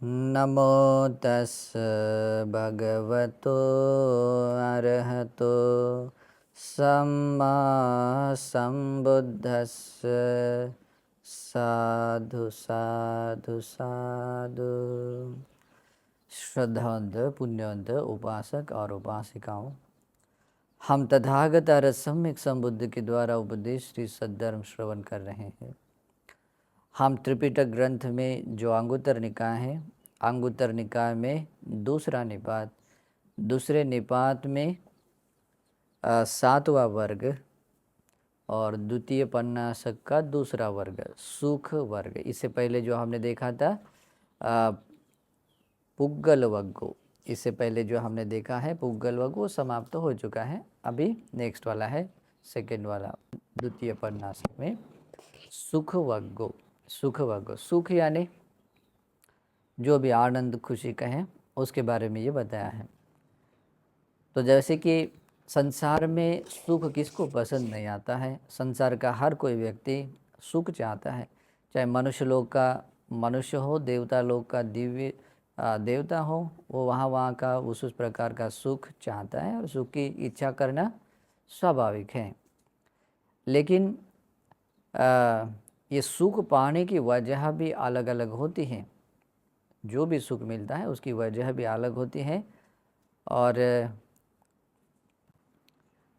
नमो तस् भगवतो अरहतो सम्मा संबुद्धस्स साधु साधु साधु। श्रद्धावंत पुण्यवंत उपासक और उपासिकाओं, हम तथागत अरहत सम्यक संबुद्ध के द्वारा उपदेश श्री सद्धर्म श्रवण कर रहे हैं। हम त्रिपिटक ग्रंथ में जो अंगुत्तर निकाय है, अंगुत्तर निकाय में दूसरा निपात, दूसरे निपात में 7वां वर्ग और द्वितीय पन्नासक का दूसरा वर्ग सुख वर्ग। इससे पहले जो हमने देखा था पुग्गल वग्गो, इससे पहले जो हमने देखा है पुग्गल वग्गो वो समाप्त हो चुका है। अभी नेक्स्ट वाला है सेकेंड वाला द्वितीय पन्नासक में सुख वग्गो। सुख वग्गो, सुख यानी जो भी आनंद खुशी कहें उसके बारे में ये बताया है। तो जैसे कि संसार में सुख किसको पसंद नहीं आता है, संसार का हर कोई व्यक्ति सुख चाहता है, चाहे मनुष्य लोग का मनुष्य हो, देवता लोग का दिव्य देवता हो, वो वहाँ का उस प्रकार का सुख चाहता है और सुख की इच्छा करना स्वाभाविक है। लेकिन ये सुख पाने की वजह भी अलग अलग होती है। जो भी सुख मिलता है उसकी वजह भी अलग होती है और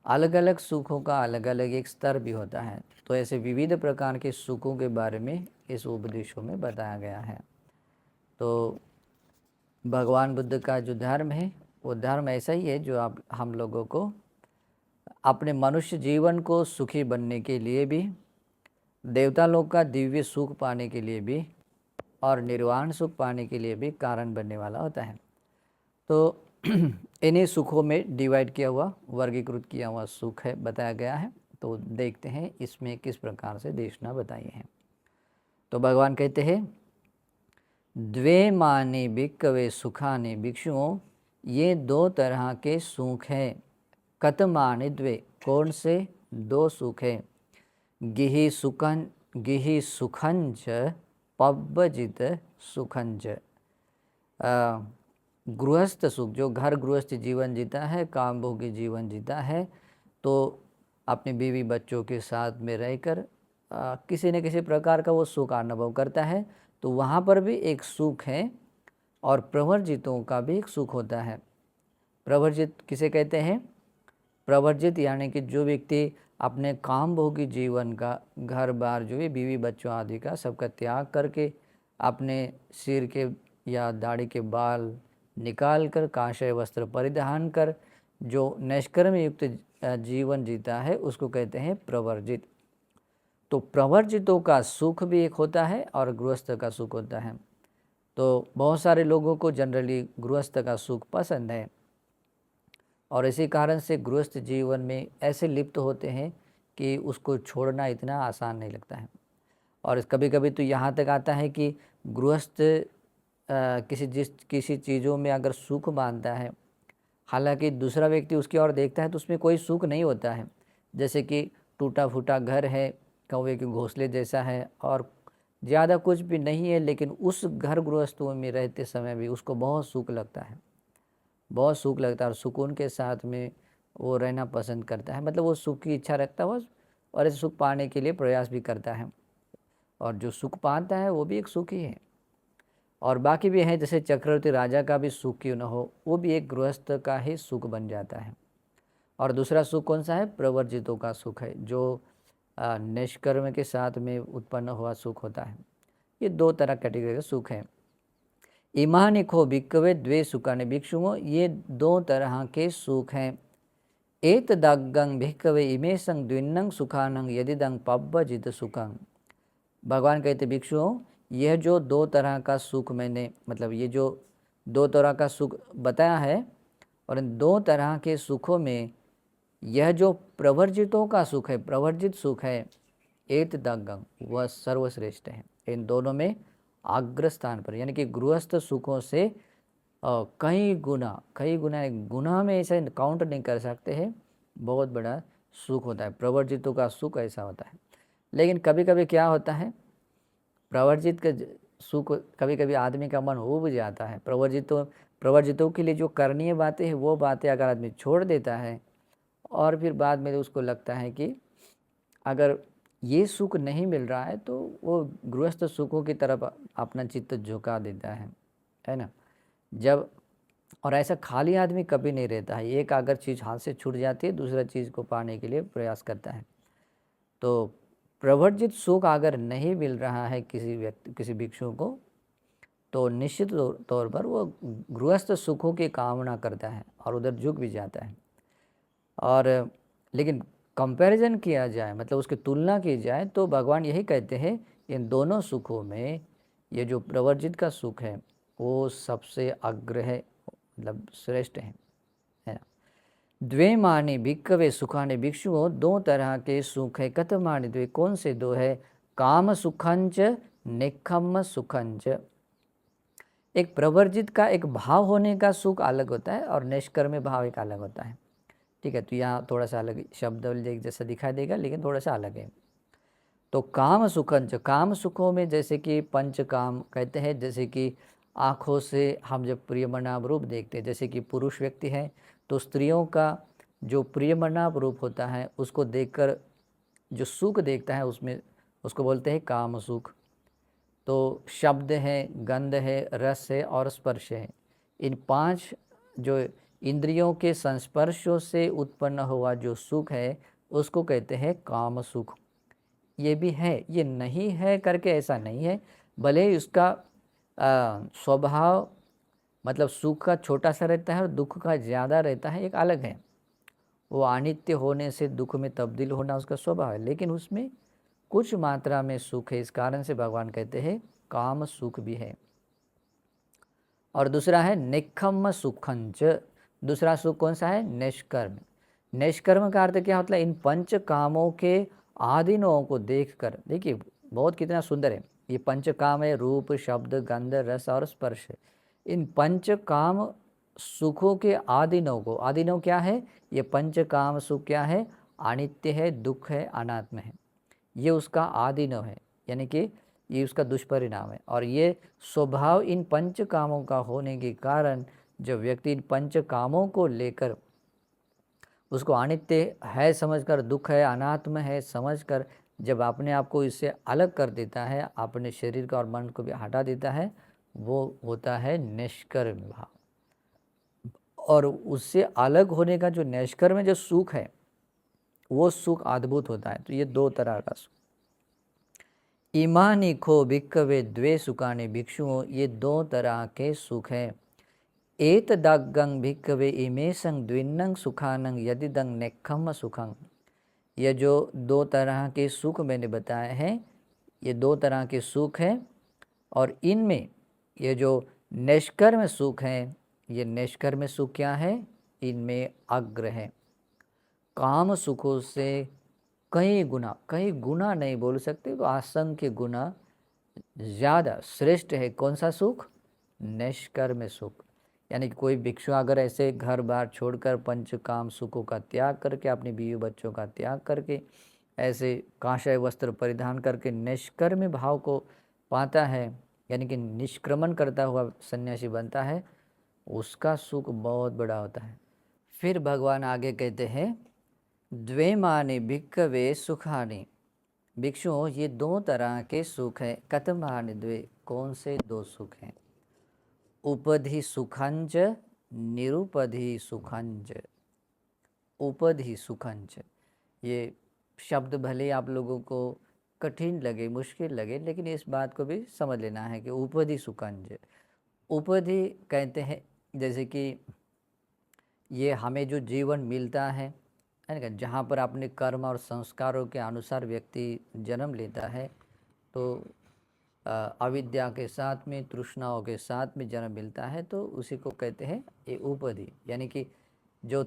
अलग अलग सुखों का अलग अलग एक स्तर भी होता है। तो ऐसे विविध प्रकार के सुखों के बारे में इस उपदेशों में बताया गया है। तो भगवान बुद्ध का जो धर्म है वो धर्म ऐसा ही है जो आप हम लोगों को अपने मनुष्य जीवन को सुखी बनने के लिए भी, देवता लोग का दिव्य सुख पाने के लिए भी और निर्वाण सुख पाने के लिए भी कारण बनने वाला होता है। तो इन्हीं सुखों में डिवाइड किया हुआ, वर्गीकृत किया हुआ सुख है बताया गया है। तो देखते हैं इसमें किस प्रकार से देशना बताई है। तो भगवान कहते हैं द्वे माने भिक्खवे सुखाने भिक्षुओं, ये दो तरह के सुख हैं। कतमाने द्वे, कौन से दो सुख है। गिहि सुखंच पब्बजित सुखंच। गृहस्थ सुख, जो घर गृहस्थ जीवन जीता है, काम भोगी जीवन जीता है, तो अपने बीवी बच्चों के साथ में रहकर किसी न किसी प्रकार का वो सुख अनुभव करता है, तो वहाँ पर भी एक सुख है। और प्रवर्जितों का भी एक सुख होता है। प्रवर्जित किसे कहते हैं? प्रवर्जित यानी कि जो व्यक्ति अपने काम भोगी जीवन का, घर बार जो भी बीवी बच्चों आदि का सबका त्याग करके अपने सिर के या दाढ़ी के बाल निकाल कर कांस्य वस्त्र परिधान कर जो निष्कर्म युक्त जीवन जीता है उसको कहते हैं प्रवर्जित। तो प्रवर्जितों का सुख भी एक होता है और गृहस्थ का सुख होता है। तो बहुत सारे लोगों को जनरली गृहस्थ का सुख पसंद है और इसी कारण से गृहस्थ जीवन में ऐसे लिप्त होते हैं कि उसको छोड़ना इतना आसान नहीं लगता है। और कभी कभी तो यहाँ तक आता है कि गृहस्थ किसी चीज़ों में अगर सुख मानता है, हालांकि दूसरा व्यक्ति उसकी ओर देखता है तो उसमें कोई सुख नहीं होता है। जैसे कि टूटा फूटा घर है, कौवे के घोंसले जैसा है और ज़्यादा कुछ भी नहीं है, लेकिन उस घर गृहस्थों में रहते समय भी उसको बहुत सुख लगता है, बहुत सुख लगता है और सुकून के साथ में वो रहना पसंद करता है। मतलब वो सुख की इच्छा रखता है और इस सुख पाने के लिए प्रयास भी करता है। और जो सुख पाता है वो भी एक सुख ही है। और बाकी भी है, जैसे चक्रवर्ती राजा का भी सुख क्यों न हो, वो भी एक गृहस्थ का ही सुख बन जाता है। और दूसरा सुख कौन सा है? प्रवर्जितों का सुख है, जो निष्कर्म के साथ में उत्पन्न हुआ सुख होता है। ये दो तरह कैटेगरी का सुख है। इमानि को भिक्खवे द्वे सुखानि भिक्षुओं, ये दो तरह के सुख हैं। एत दग्गं भिक्खवे इमेशं द्विन्नं सुखानं यदिदं पब्बजित सुखं। भगवान कहते भिक्षुओं, यह जो दो तरह का सुख मैंने, मतलब ये जो दो तरह का सुख बताया है, और इन दो तरह के सुखों में यह जो प्रवर्जितों का सुख है, प्रवर्जित सुख है, एत दग्गं, वह सर्वश्रेष्ठ है। इन दोनों में अग्र स्थान पर, यानी कि गृहस्थ सुखों से कई गुना में ऐसे काउंट नहीं कर सकते हैं, बहुत बड़ा सुख होता है प्रवर्जितों का सुख, ऐसा होता है। लेकिन कभी कभी क्या होता है, प्रवर्जित का सुख कभी कभी आदमी का मन ऊब जाता है। प्रवर्जितों के लिए जो करणीय बातें हैं वो बातें अगर आदमी छोड़ देता है और फिर बाद में उसको लगता है कि अगर ये सुख नहीं मिल रहा है तो वो गृहस्थ सुखों की तरफ अपना चित्त झुका देता है ना। जब और ऐसा खाली आदमी कभी नहीं रहता है। एक अगर चीज़ हाथ से छूट जाती है दूसरा चीज़ को पाने के लिए प्रयास करता है। तो प्रवर्जित सुख अगर नहीं मिल रहा है किसी भिक्षु को तो निश्चित तौर पर वो गृहस्थ सुखों की कामना करता है और उधर झुक भी जाता है। और लेकिन कंपैरिजन किया जाए मतलब उसकी तुलना की जाए तो भगवान यही कहते हैं इन दोनों सुखों में ये जो प्रवर्जित का सुख है वो सबसे अग्र है, मतलब श्रेष्ठ है ना। द्वेमानि भिक्खवे सुखानि भिक्षुओं, दो तरह के सुख है। कथमानि द्वे, कौन से दो है? काम सुखंच निखम सुखंच। एक प्रवर्जित का एक भाव होने का सुख अलग होता है और निष्कर्म भाव एक अलग होता है। ठीक है, तो यहाँ थोड़ा सा अलग शब्द जैसा दिखाई देगा लेकिन थोड़ा सा अलग है। तो काम सुखंच, काम सुखों में जैसे कि पंच काम कहते हैं, जैसे कि आँखों से हम जब प्रियमनाभ रूप देखते हैं, जैसे कि पुरुष व्यक्ति है तो स्त्रियों का जो प्रियमनाभ रूप होता है उसको देखकर जो सुख देखता है उसमें उसको बोलते हैं काम सुख। तो शब्द है, गंध है, रस है और स्पर्श है, इन पांच जो इंद्रियों के संस्पर्शों से उत्पन्न हुआ जो सुख है उसको कहते हैं काम सुख। ये भी है, ये नहीं है करके ऐसा नहीं है, भले ही उसका स्वभाव मतलब सुख का छोटा सा रहता है और दुख का ज़्यादा रहता है, एक अलग है। वो अनित्य होने से दुख में तब्दील होना उसका स्वभाव है, लेकिन उसमें कुछ मात्रा में सुख है। इस कारण से भगवान कहते हैं काम सुख भी है। और दूसरा है निखम सुखंच। दूसरा सुख कौन सा है? निष्कर्म। निष्कर्म का अर्थ क्या मतलब इन पंच कामों के आदिनों को देखकर, देखिए बहुत कितना सुंदर है। ये पंच काम है, रूप, शब्द, गंध, रस और स्पर्श। इन पंच काम सुखों के आदिनों को, आदिनों क्या है? ये पंच काम सुख क्या है? अनित्य है, दुख है, अनात्म है। ये उसका आदिनव है, यानी कि ये उसका दुष्परिणाम है। और ये स्वभाव इन पंच कामों का होने के कारण जब व्यक्ति इन पंच कामों को लेकर उसको अनित्य है समझकर, दुख है, अनात्म है समझकर जब अपने आप को इससे अलग कर देता है, अपने शरीर का और मन को भी हटा देता है, वो होता है निष्कर्म भाव। और उससे अलग होने का जो निष्कर्म जो सुख है वो सुख अद्भुत होता है। तो ये दो तरह का सुख। इमानी खो भिक्खवे द्वे सुखानि भिक्षुओं, ये दो तरह के सुख हैं। एत दाग्गं भिक्खवे इमेशं द्विन्नं सुखानं यदिदं नेक्खम सुखं। ये जो दो तरह के सुख मैंने बताए हैं ये दो तरह के सुख हैं और इनमें ये जो निष्कर्म सुख हैं, ये निष्कर्म सुख क्या है? इनमें अग्र है। काम सुखों से कई गुना नहीं बोल सकते तो असंख्य गुना ज़्यादा श्रेष्ठ है कौन सा सुख? निष्कर्म सुख। यानी कि कोई भिक्षु अगर ऐसे घर बार छोड़कर पंच काम सुखों का त्याग करके, अपने बीवी बच्चों का त्याग करके, ऐसे कांशय वस्त्र परिधान करके निष्कर्म भाव को पाता है, यानी कि निष्क्रमण करता हुआ सन्यासी बनता है, उसका सुख बहुत बड़ा होता है। फिर भगवान आगे कहते हैं द्वेमानि भिक्खवे सुखानि। भिक्षुओं ये दो तरह के सुख हैं। कथमानि द्वे, कौन से दो सुख हैं? उपधि सुखंच निरुपधि सुखंच। उपधि सुखंच, ये शब्द भले आप लोगों को कठिन लगे, मुश्किल लगे, लेकिन इस बात को भी समझ लेना है कि उपधि सुखंच। उपधि कहते हैं जैसे कि ये हमें जो जीवन मिलता है ना, जहाँ पर अपने कर्म और संस्कारों के अनुसार व्यक्ति जन्म लेता है, तो अविद्या के साथ में, तृष्णाओं के साथ में जन्म मिलता है, तो उसी को कहते हैं ये उपधि। यानी कि जो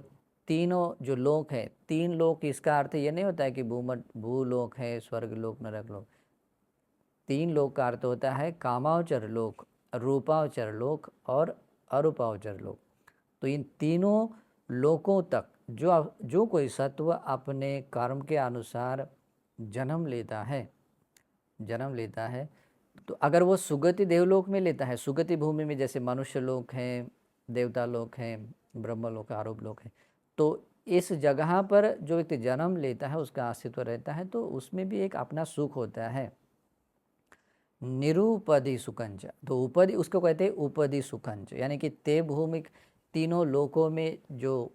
तीनों जो लोक है, तीन लोक, इसका अर्थ ये नहीं होता है कि भूलोक है, स्वर्ग लोक, नरक लोक। तीन लोक का अर्थ होता है कामावचर लोक, रूपावचर लोक और अरूपावचर लोक। तो इन तीनों लोकों तक जो कोई सत्व अपने कर्म के अनुसार जन्म लेता है, तो अगर वो सुगति देवलोक में लेता है, सुगति भूमि में जैसे मनुष्य लोक हैं, देवता लोक हैं, ब्रह्म लोक, आरूप लोक है, तो इस जगह पर जो व्यक्ति जन्म लेता है उसका अस्तित्व रहता है, तो उसमें भी एक अपना सुख होता है। निरूपदी सुखंच, तो उपदि उसको कहते हैं उपदि सुखंच, यानी कि ते भूमि, तीनों लोकों में जो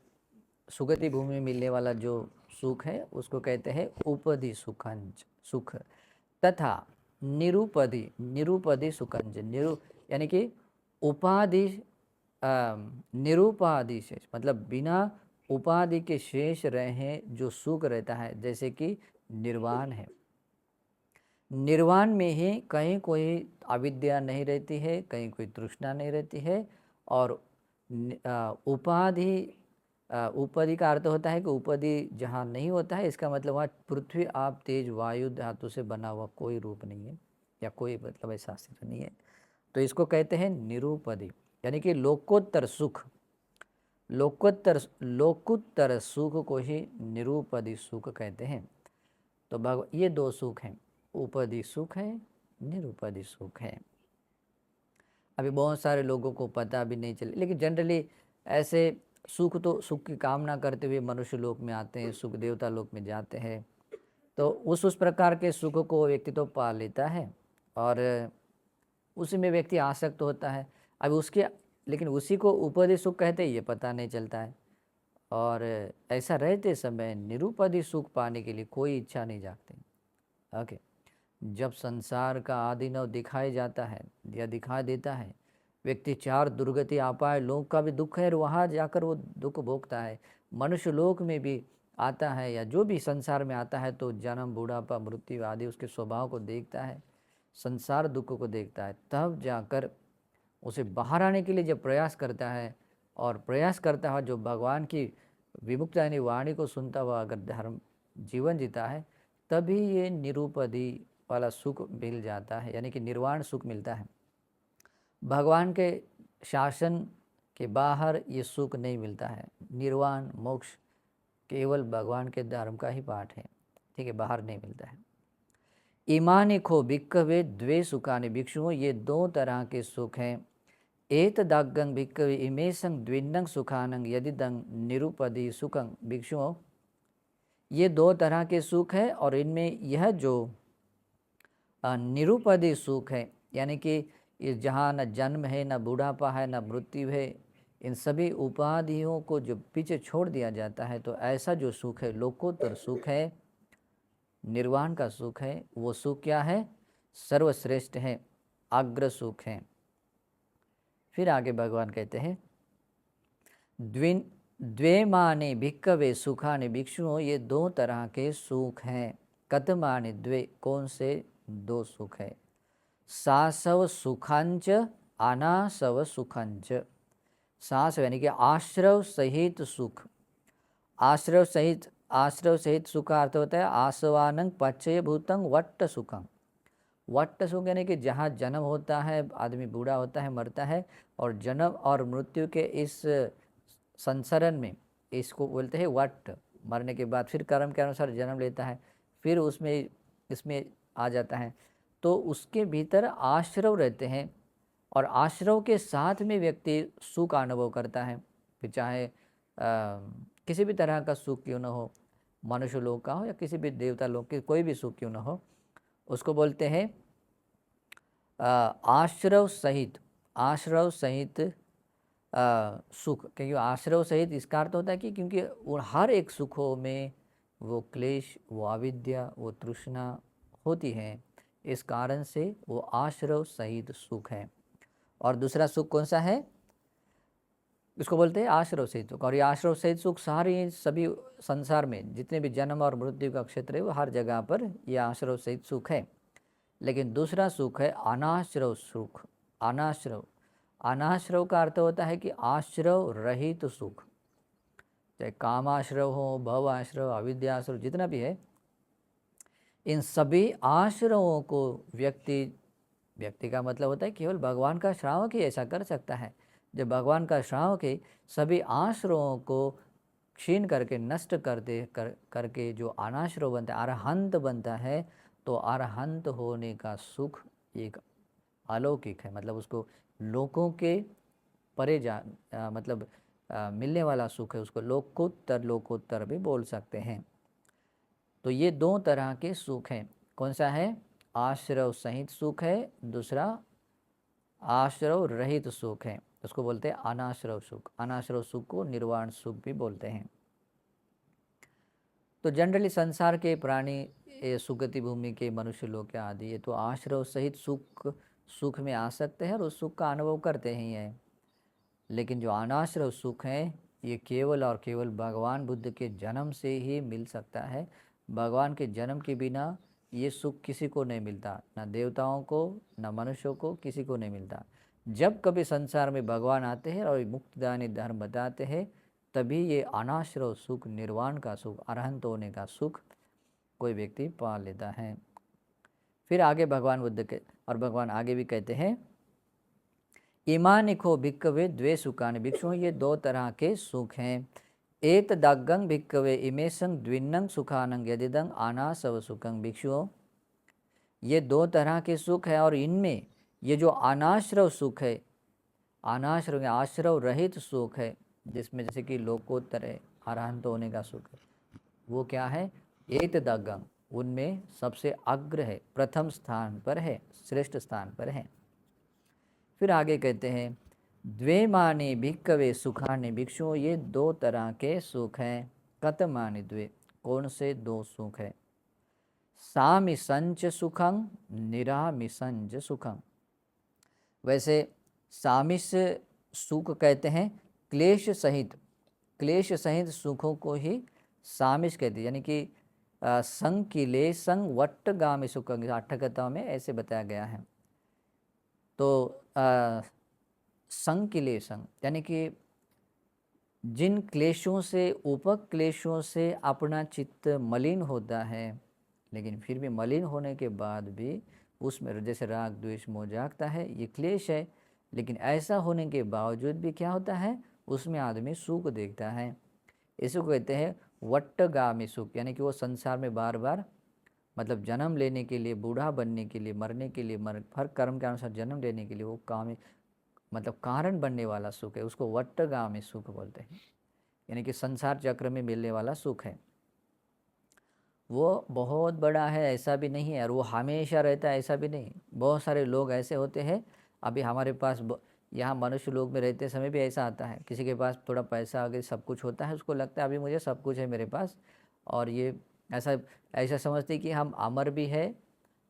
सुगति भूमि में मिलने वाला जो सुख है उसको कहते हैं उपदि सुखंच, सुख। तथा निरूपदि, निरूपदि सुखंच, यानी कि उपाधि, निरूपाधि शेष, मतलब बिना उपाधि के शेष रहे जो सुख रहता है, जैसे कि निर्वाण है। निर्वाण में ही कहीं कोई अविद्या नहीं रहती है, कहीं कोई तृष्णा नहीं रहती है, और उपाधि, उपाधि का अर्थ होता है कि उपाधि जहाँ नहीं होता है, इसका मतलब वहाँ पृथ्वी, आप, तेज, वायु धातु से बना हुआ कोई रूप नहीं है, या कोई मतलब ऐसा अस्तित्व नहीं है। तो इसको कहते हैं निरूपधि, यानी कि लोकोत्तर सुख, लोकोत्तर सुख को ही निरूपधि सुख कहते हैं। तो ये दो सुख हैं, उपदि सुख है, निरूपदि सुख है। अभी बहुत सारे लोगों को पता भी नहीं चले, लेकिन जनरली ऐसे सुख, तो सुख की कामना करते हुए मनुष्य लोक में आते हैं, सुख देवता लोक में जाते हैं, तो उस प्रकार के सुख को व्यक्ति तो पा लेता है और उसी में व्यक्ति आसक्त होता है। अभी उसके, लेकिन उसी को उपदि सुख कहते हैं, ये पता नहीं चलता है, और ऐसा रहते समय निरूपदि सुख पाने के लिए कोई इच्छा नहीं जागती। ओके, जब संसार का आदिनव दिखाई जाता है या दिखाई देता है, व्यक्ति चार दुर्गति आ पाए, लोक का भी दुख है और वहाँ जाकर वो दुख भोगता है, मनुष्य लोक में भी आता है या जो भी संसार में आता है, तो जन्म, बुढ़ापा, मृत्यु आदि उसके स्वभाव को देखता है, संसार दुख को देखता है, तब जाकर उसे बाहर आने के लिए जब प्रयास करता है, और प्रयास करता है जो भगवान की विमुक्त यानी वाणी को सुनता हुआ अगर धर्म जीवन जीता है, तभी ये निरूपधि वाला सुख मिल जाता है, यानी कि निर्वाण सुख मिलता है। भगवान के शासन के बाहर ये सुख नहीं मिलता है। निर्वाण मोक्ष केवल भगवान के धर्म का ही पाठ है, ठीक है, बाहर नहीं मिलता है। इमानि खो भिक्खवे द्वे सुखानि, भिक्षुओं ये दो तरह के सुख हैं। एतदाग्गं भिक्खवे इमेशं द्विन्नं सुखानं यदिदं निरूपधि सुखं, भिक्षुओं ये दो तरह के सुख है, और इनमें यह जो निरूपधि सुख है, यानी कि जहाँ न जन्म है, न बुढ़ापा है, न मृत्यु है, इन सभी उपाधियों को जो पीछे छोड़ दिया जाता है, तो ऐसा जो सुख है, लोकोत्तर सुख है, निर्वाण का सुख है, वो सुख क्या है? सर्वश्रेष्ठ है, अग्र सुख है। फिर आगे भगवान कहते हैं द्वे माने भिक्खवे सुखानि, भिक्षुओं ये दो तरह के सुख हैं। कतमानि द्वे, कौन से दो सुख है? सासव सुखांच अनासव सुखांच, सास यानी कि आश्रव सहित सुख, आश्रव सहित, आश्रव सहित सुख का अर्थ होता है आसवानं पच्चय भूतं वट्ट सुखं। वट्ट सुख यानी कि जहाँ जन्म होता है, आदमी बूढ़ा होता है, मरता है, और जन्म और मृत्यु के इस संसरण में, इसको बोलते हैं वट्ट। मरने के बाद फिर कर्म के अनुसार जन्म लेता है, फिर उसमें इसमें आ जाता है, तो उसके भीतर आश्रव रहते हैं, और आश्रव के साथ में व्यक्ति सुख का अनुभव करता है, फिर चाहे किसी भी तरह का सुख क्यों न हो, मनुष्य लोक का हो या किसी भी देवता लोक के, कोई भी सुख क्यों न हो, उसको बोलते हैं आश्रव सहित, आश्रव सहित सुख। क्योंकि आश्रव सहित इसका अर्थ होता है कि क्योंकि वो हर एक सुखों में वो क्लेश, वो अविद्या, वो तृष्णा होती है, इस कारण से वो आश्रव सहित सुख है। और दूसरा सुख कौन सा है? इसको बोलते हैं आश्रव सहित सुख। और ये आश्रव सहित सुख सारे सभी संसार में जितने भी जन्म और मृत्यु का क्षेत्र है, वो हर जगह पर ये आश्रव सहित सुख है। लेकिन दूसरा सुख है अनाश्रव सुख। अनाश्रव, अनाश्रव का अर्थ होता है कि आश्रव रहित सुख, चाहे कामाश्रव हो, भव आश्रव, अविद्याश्रव, जितना भी है, इन सभी आश्रवों को व्यक्ति का मतलब होता है केवल भगवान का श्रावक ही ऐसा कर सकता है। जब भगवान का श्रावक है, सभी आश्रवों को क्षीण करके, नष्ट करके जो अनाश्रव बनता है, अरहंत बनता है, तो अरहंत होने का सुख एक अलौकिक है, मतलब उसको लोकों के परे मतलब मिलने वाला सुख है, उसको लोकोत्तर भी बोल सकते हैं। तो ये दो तरह के सुख हैं। कौन सा है? आश्रव सहित सुख है, दूसरा आश्रव रहित सुख है, उसको बोलते हैं अनाश्रव सुख। अनाश्रव सुख को निर्वाण सुख भी बोलते हैं। तो जनरली संसार के प्राणी, ये सुगति भूमि के मनुष्य लोग के आदि, ये तो आश्रव सहित सुख में आ सकते हैं और उस सुख का अनुभव करते ही हैं। लेकिन जो अनाश्रव सुख है, ये केवल और केवल भगवान बुद्ध के जन्म से ही मिल सकता है। भगवान के जन्म के बिना ये सुख किसी को नहीं मिलता, ना देवताओं को, ना मनुष्यों को, किसी को नहीं मिलता। जब कभी संसार में भगवान आते हैं और मुक्तिदानी धर्म बताते हैं, तभी ये अनाश्रव सुख, निर्वाण का सुख, अरहंत होने का सुख कोई व्यक्ति पा लेता है। फिर आगे भगवान बुद्ध के और भगवान आगे भी कहते हैं, इमानिको भिक्कवे द्वे सुखानि भिक्षु, ये दो तरह के सुख हैं। एत दाग्गं भिक्कवे इमेशं द्विन्नं सुखानं यदिदं अनासव सुखं भिक्षु, ये दो तरह के सुख है और इनमें ये जो अनाश्रव सुख है, अनाश्रव आश्रव रहित सुख है, जिसमें जैसे कि लोकोत्तर है, अरहंत होने का सुख है, वो क्या है? एत दाग्गं, उनमें सबसे अग्र है, प्रथम स्थान पर है, श्रेष्ठ स्थान पर है। फिर आगे कहते हैं, द्वे माने भिक्कवे सुखानि भिक्षु, ये दो तरह के सुख हैं। कतमानि द्वे, कौन से दो सुख है? सामिसंच सुखं निरामिसंच सुखं। वैसे सामिस सुख कहते हैं क्लेश सहित सुखों को ही सामिस कहते हैं, यानी कि संकिलेशं वट्टगामि सुखं, अट्ठकथा में ऐसे बताया गया है। तो संकिलेशं यानी कि जिन क्लेशों से, उपक्लेशों से अपना चित्त मलिन होता है, लेकिन फिर भी मलिन होने के बाद भी उसमें जैसे राग द्वेष मोह जागता है, ये क्लेश है, लेकिन ऐसा होने के बावजूद भी क्या होता है? उसमें आदमी सुख देखता है। इसको कहते हैं वट्टगामी सुख, यानी कि वो संसार में बार बार, मतलब जन्म लेने के लिए, बूढ़ा बनने के लिए, मरने के लिए, हर कर्म के अनुसार जन्म लेने के लिए वो काम, मतलब कारण बनने वाला सुख है, उसको वट्टगामी सुख बोलते हैं। यानी कि संसार चक्र में मिलने वाला सुख है, वो बहुत बड़ा है ऐसा भी नहीं है, और वो हमेशा रहता है ऐसा भी नहीं। बहुत सारे लोग ऐसे होते हैं, अभी हमारे पास यहाँ मनुष्य लोग में रहते समय भी ऐसा आता है, किसी के पास थोड़ा पैसा आ गया, सब कुछ होता है, उसको लगता है अभी मुझे सब कुछ है मेरे पास, और ये ऐसा समझते कि हम अमर भी है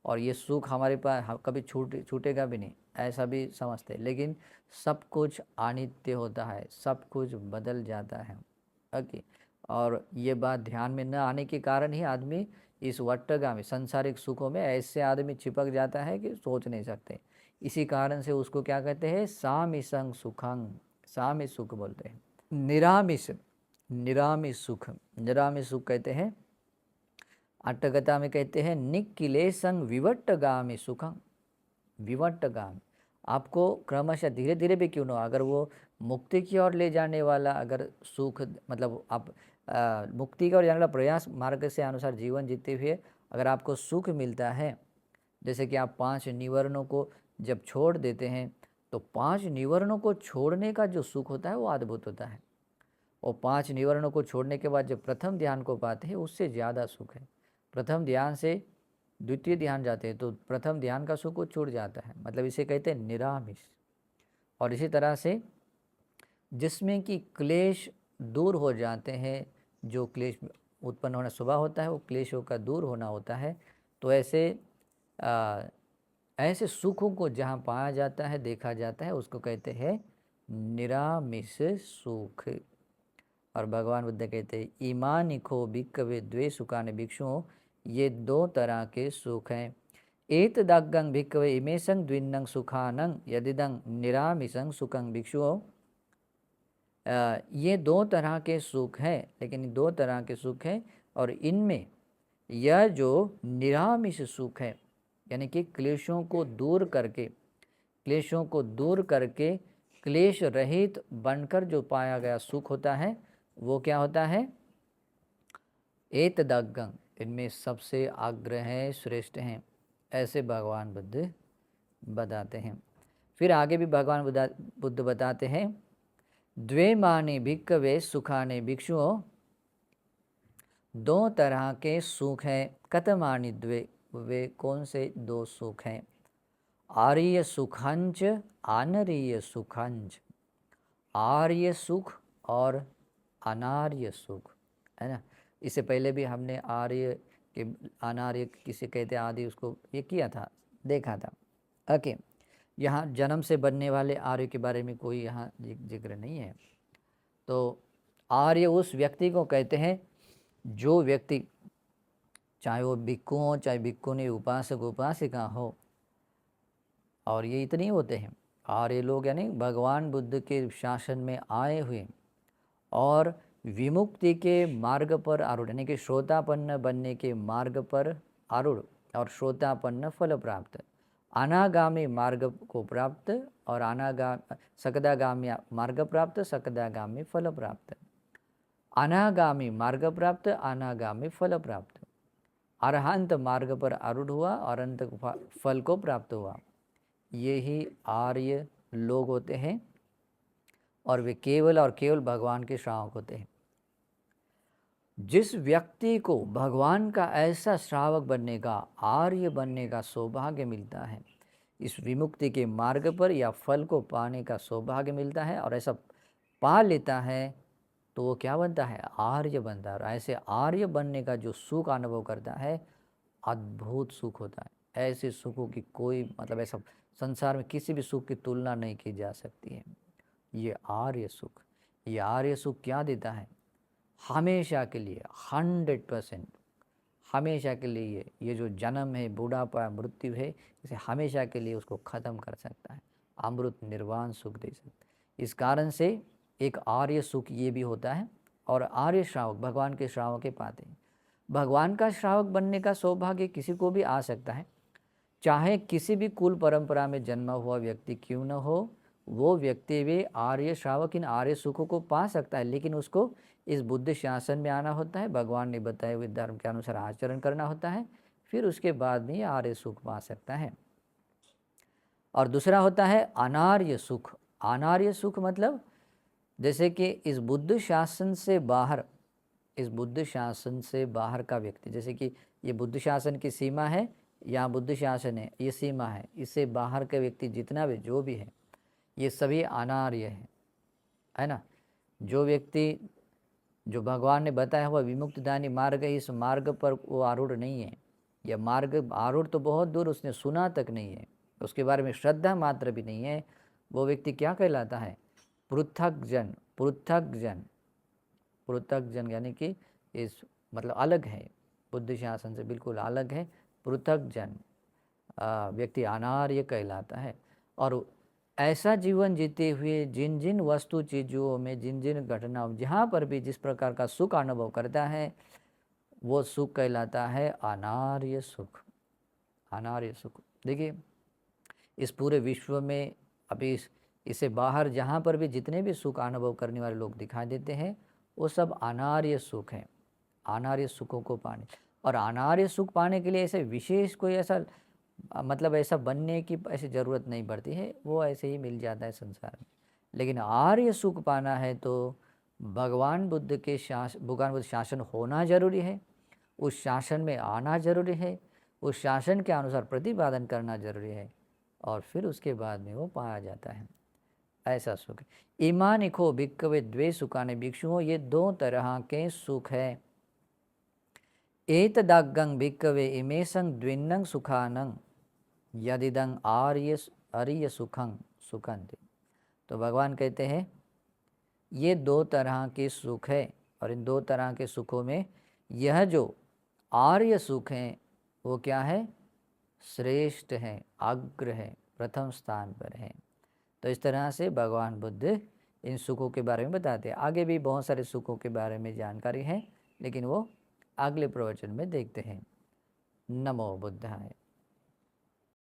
और ये सुख हमारे पास कभी छूटेगा भी नहीं, ऐसा भी समझते। लेकिन सब कुछ अनित्य होता है, सब कुछ बदल जाता है। ओके, और ये बात ध्यान में न आने के कारण ही आदमी इस वट्टगामी सांसारिक सुखों में ऐसे आदमी चिपक जाता है कि सोच नहीं सकते। इसी कारण से उसको क्या कहते हैं? सामिसंग सुखंग, सामिस सुख बोलते हैं। निरामिष, निरामिष सुख, निरामिष सुख कहते हैं, अट्ठकथा में कहते हैं निक्किलेशं विवट्टगामी सुखं। विवट्टगामी, आपको क्रमशः धीरे धीरे भी क्यों ना, अगर वो मुक्ति की ओर ले जाने वाला अगर सुख, मतलब आप मुक्ति की ओर जाने वाला प्रयास मार्ग से अनुसार जीवन जीते हुए अगर आपको सुख मिलता है, जैसे कि आप 5 निवरणों को जब छोड़ देते हैं, तो 5 निवरणों को छोड़ने का जो सुख होता है वो अद्भुत होता है। और 5 निवरणों को छोड़ने के बाद जब प्रथम ध्यान को पाते हैं, उससे ज़्यादा सुख है। प्रथम ध्यान से द्वितीय ध्यान जाते हैं तो प्रथम ध्यान का सुख छूट जाता है, मतलब इसे कहते हैं निरामिष। और इसी तरह से जिसमें कि क्लेश दूर हो जाते हैं, जो क्लेश उत्पन्न होना स्वभाव होता है वो क्लेशों का दूर होना होता है, तो ऐसे सुखों को जहाँ पाया जाता है, देखा जाता है, उसको कहते हैं निरामिष सुख। और भगवान बुद्ध कहते हैं ईमानिको भिक्खवे द्वे सुखानि भिक्षु, ये दो तरह के सुख हैं। एत दाग्गं भिक्खवे इमेशं द्विन्नं सुखानं यदिदं निरामिषं सुखं भिक्षु, ये दो तरह के सुख हैं, लेकिन दो तरह के सुख हैं, और इनमें यह जो निरामिष सुख है, यानी कि क्लेशों को दूर करके, क्लेशों को दूर करके क्लेश रहित बनकर जो पाया गया सुख होता है, वो क्या होता है? एतदाग्गं, इनमें सबसे अग्र हैं, श्रेष्ठ हैं, ऐसे भगवान बुद्ध बताते हैं। फिर आगे भी भगवान बुद्ध बताते हैं, द्वे माने भिक्खवे सुखाने भिक्षुओं, दो तरह के सुख हैं। कतमानि द्वे, वे कौन से दो सुख हैं? आर्य सुखंच अनार्य सुखंच। आर्य सुख और अनार्य सुख, है ना। इससे पहले भी हमने आर्य के अनार्य किसे कहते आदि उसको ये किया था, देखा था। ओके, यहाँ जन्म से बनने वाले आर्य के बारे में कोई यहाँ जिक्र नहीं है। तो आर्य उस व्यक्ति को कहते हैं जो व्यक्ति, चाहे वो भिक्खु हो चाहे भिक्खुनी, उपासक उपासिका हो, और ये इतने होते हैं आर्य लोग, यानी भगवान बुद्ध के शासन में आए हुए और विमुक्ति के मार्ग पर आरूढ़, यानी कि श्रोतापन्न बनने के मार्ग पर आरूढ़ और श्रोतापन्न फल प्राप्त, अनागामी मार्ग को प्राप्त और सकदागामी मार्ग प्राप्त, सकदागामी फल प्राप्त, अनागामी मार्ग प्राप्त, अनागामी फल प्राप्त, अरहंत मार्ग पर आरूढ़ हुआ और अंत फल को प्राप्त हुआ। ये ही आर्य लोग होते हैं और वे केवल और केवल भगवान के श्रावक होते हैं। जिस व्यक्ति को भगवान का ऐसा श्रावक बनने का, आर्य बनने का सौभाग्य मिलता है, इस विमुक्ति के मार्ग पर या फल को पाने का सौभाग्य मिलता है और ऐसा पा लेता है, तो वो क्या बनता है? आर्य बनता है। और ऐसे आर्य बनने का जो सुख अनुभव करता है, अद्भुत सुख होता है। ऐसे सुखों की कोई ऐसा संसार में किसी भी सुख की तुलना नहीं की जा सकती है। ये आर्य सुख, ये आर्य सुख क्या देता है? हमेशा के लिए 100%, हमेशा के लिए ये जो जन्म है, बूढ़ापा, मृत्यु है, इसे हमेशा के लिए उसको ख़त्म कर सकता है, अमृत निर्वाण सुख दे सकता है। इस कारण से एक आर्य सुख ये भी होता है। और आर्य श्रावक भगवान के श्रावक के पाते हैं। भगवान का श्रावक बनने का सौभाग्य किसी को भी आ सकता है, चाहे किसी भी कुल परंपरा में जन्मा हुआ व्यक्ति क्यों न हो, वो व्यक्ति भी आर्य श्रावक इन आर्य सुखों को पा सकता है। लेकिन उसको इस बुद्ध शासन में आना होता है, भगवान ने बताए हुए धर्म के अनुसार आचरण करना होता है, फिर उसके बाद में आर्य सुख पा सकता है। और दूसरा होता है अनार्य सुख। अनार्य सुख मतलब जैसे कि इस बुद्ध शासन से बाहर, इस बुद्ध शासन से बाहर का व्यक्ति, जैसे कि ये बुद्ध शासन की सीमा है, यहाँ बुद्ध शासन है, ये सीमा है, इससे बाहर का व्यक्ति जितना भी जो भी है, ये सभी अनार्य है ना। जो व्यक्ति, जो भगवान ने बताया हुआ विमुक्तिदानी मार्ग है, इस मार्ग पर वो आरूढ़ नहीं है, यह मार्ग आरूढ़ तो बहुत दूर, उसने सुना तक नहीं है, उसके बारे में श्रद्धा मात्र भी नहीं है, वो व्यक्ति क्या कहलाता है? पृथक जन। पृथक जन, पृथक जन यानी कि इस अलग है, बुद्ध शासन से बिल्कुल अलग है, पृथक जन व्यक्ति अनार्य कहलाता है। और ऐसा जीवन जीते हुए जिन जिन वस्तु चीज़ों में, जिन जिन घटनाओं, जहाँ पर भी जिस प्रकार का सुख अनुभव करता है, वो सुख कहलाता है अनार्य सुख। अनार्य सुख, देखिए इस पूरे विश्व में अभी इससे बाहर जहाँ पर भी जितने भी सुख अनुभव करने वाले लोग दिखाई देते हैं, वो सब अनार्य सुख हैं। अनार्य सुखों को पाने, और अनार्य सुख पाने के लिए ऐसे विशेष कोई ऐसा ऐसा बनने की ऐसी ज़रूरत नहीं पड़ती है, वो ऐसे ही मिल जाता है संसार में। लेकिन आर्य सुख पाना है तो भगवान बुद्ध शासन होना जरूरी है, उस शासन में आना जरूरी है, उस शासन के अनुसार प्रतिपादन करना जरूरी है, और फिर उसके बाद में वो पाया जाता है। ऐसा सुख है। इमानिको भिक्खवे द्वे सुखाने भिक्षुओं, ये दो तरह के सुख है। एतदाग्गं भिक्खवे इमेशं द्विन्नं सुखानं यदिदं आर्य सुखं सुखन्ति। तो भगवान कहते हैं ये दो तरह के सुख है, और इन दो तरह के सुखों में यह जो आर्य सुख है वो क्या है? श्रेष्ठ है, अग्र है, प्रथम स्थान पर है। तो इस तरह से भगवान बुद्ध इन सुखों के बारे में बताते हैं। आगे भी बहुत सारे सुखों के बारे में जानकारी है, लेकिन वो अगले प्रवचन में देखते हैं। नमो बुद्धाय।